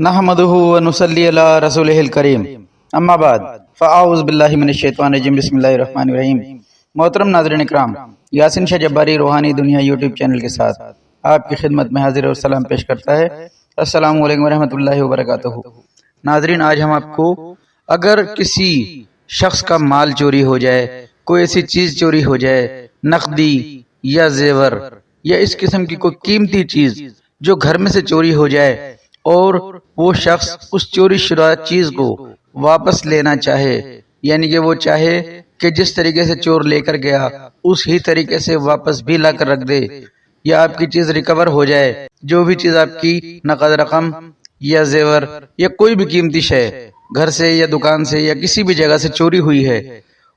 نحمدہ ونصلی علی رسولہ الکریم اما بعد فاعوذ باللہ من الشیطان الرجیم بسم اللہ الرحمن الرحیم۔ محترم ناظرین اکرام، یاسین شاہ جباری روحانی دنیا یوٹیوب چینل کے ساتھ آپ کی خدمت میں حاضر اور سلام پیش کرتا ہے۔ السلام علیکم ورحمۃ اللہ وبرکاتہ۔ ناظرین، آج ہم آپ کو اگر کسی شخص کا مال چوری ہو جائے، کوئی ایسی چیز چوری ہو جائے، نقدی یا زیور یا اس قسم کی کوئی قیمتی چیز جو گھر میں سے چوری ہو جائے اور وہ شخص اس چوری شدہ چیز کو واپس لینا چاہے، یعنی کہ وہ چاہے کہ جس طریقے سے چور لے کر گیا اس ہی طریقے سے واپس بھی لا کر رکھ دے، یا آپ کی چیز ریکور ہو جائے، جو بھی چیز آپ کی نقد رقم یا زیور یا کوئی بھی قیمتی شے گھر سے یا دکان سے یا کسی بھی جگہ سے چوری ہوئی ہے،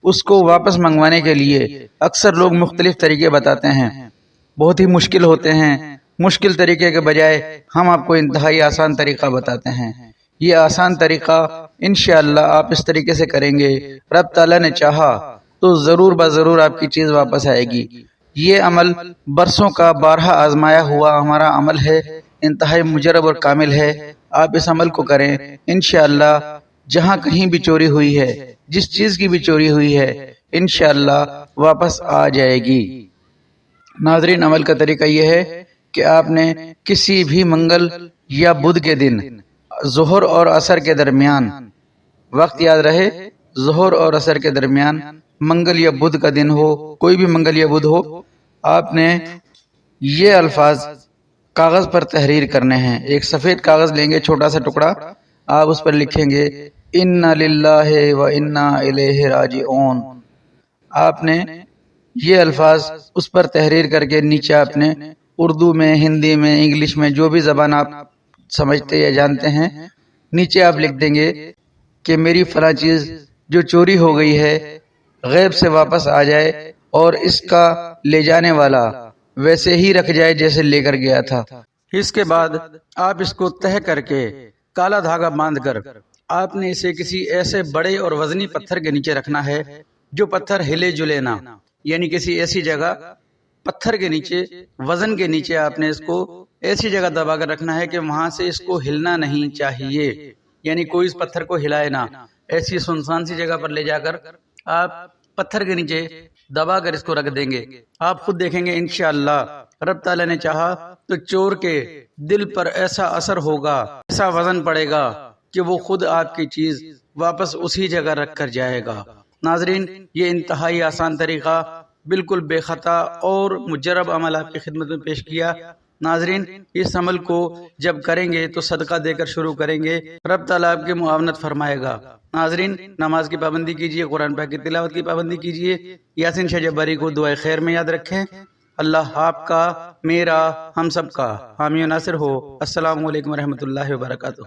اس کو واپس منگوانے کے لیے اکثر لوگ مختلف طریقے بتاتے ہیں، بہت ہی مشکل ہوتے ہیں۔ مشکل طریقے کے بجائے ہم آپ کو انتہائی آسان طریقہ بتاتے ہیں۔ یہ آسان طریقہ انشاءاللہ آپ اس طریقے سے کریں گے، رب تعالیٰ نے چاہا تو ضرور بضرور آپ کی چیز واپس آئے گی۔ یہ عمل برسوں کا بارہا آزمایا ہوا ہمارا عمل ہے، انتہائی مجرب اور کامل ہے۔ آپ اس عمل کو کریں، انشاءاللہ جہاں کہیں بھی چوری ہوئی ہے، جس چیز کی بھی چوری ہوئی ہے، انشاءاللہ واپس آ جائے گی۔ ناظرین، عمل کا طریقہ یہ ہے کہ آپ نے کسی بھی منگل یا بدھ کے دن ظہر اور عصر کے درمیان، وقت یاد رہے ظہر اور عصر کے درمیان، منگل یا بدھ کا دن ہو، کوئی بھی منگل یا بدھ ہو، آپ نے یہ الفاظ کاغذ پر تحریر کرنے ہیں۔ ایک سفید کاغذ لیں گے، چھوٹا سا ٹکڑا، آپ اس پر لکھیں گے انا للہ و انا الیہ راجعون۔ آپ نے یہ الفاظ اس پر تحریر کر کے نیچے آپ نے اردو میں، ہندی میں، انگلش میں، جو بھی زبان آپ سمجھتے یا جانتے ہیں، نیچے آپ لکھ دیں گے کہ میری فلاں چیز جو چوری ہو گئی ہے غیب سے واپس آ جائے اور اس کا لے جانے والا ویسے ہی رکھ جائے جیسے لے کر گیا تھا۔ اس کے بعد آپ اس کو تہہ کر کے کالا دھاگا باندھ کر آپ نے اسے کسی ایسے بڑے اور وزنی پتھر کے نیچے رکھنا ہے جو پتھر ہلے جلے نہ، یعنی کسی ایسی جگہ پتھر کے نیچے، وزن کے نیچے آپ نے اس کو ایسی جگہ دبا کر رکھنا ہے کہ وہاں سے اس کو ہلنا نہیں چاہیے، یعنی کوئی اس پتھر کو ہلائے نہ۔ ایسی سنسان سی جگہ پر لے جا کر آپ پتھر کے نیچے دبا کر اس کو رکھ دیں گے۔ آپ خود دیکھیں گے انشاءاللہ رب تعالیٰ نے چاہا تو چور کے دل پر ایسا اثر ہوگا، ایسا وزن پڑے گا کہ وہ خود آپ کی چیز واپس اسی جگہ رکھ کر جائے گا۔ ناظرین، یہ انتہائی آسان طریقہ، بالکل بے خطا اور مجرب عمل آپ کی خدمت میں پیش کیا۔ ناظرین، اس عمل کو جب کریں گے تو صدقہ دے کر شروع کریں گے، رب تعالیٰ آپ کی معاونت فرمائے گا۔ ناظرین، نماز کی پابندی کیجیے، قرآن پاک کی تلاوت کی پابندی کیجیے، یاسین شاہ جباری کو دعائے خیر میں یاد رکھیں۔ اللہ آپ کا، میرا، ہم سب کا حامی و ناصر ہو۔ السلام علیکم ورحمۃ اللہ وبرکاتہ۔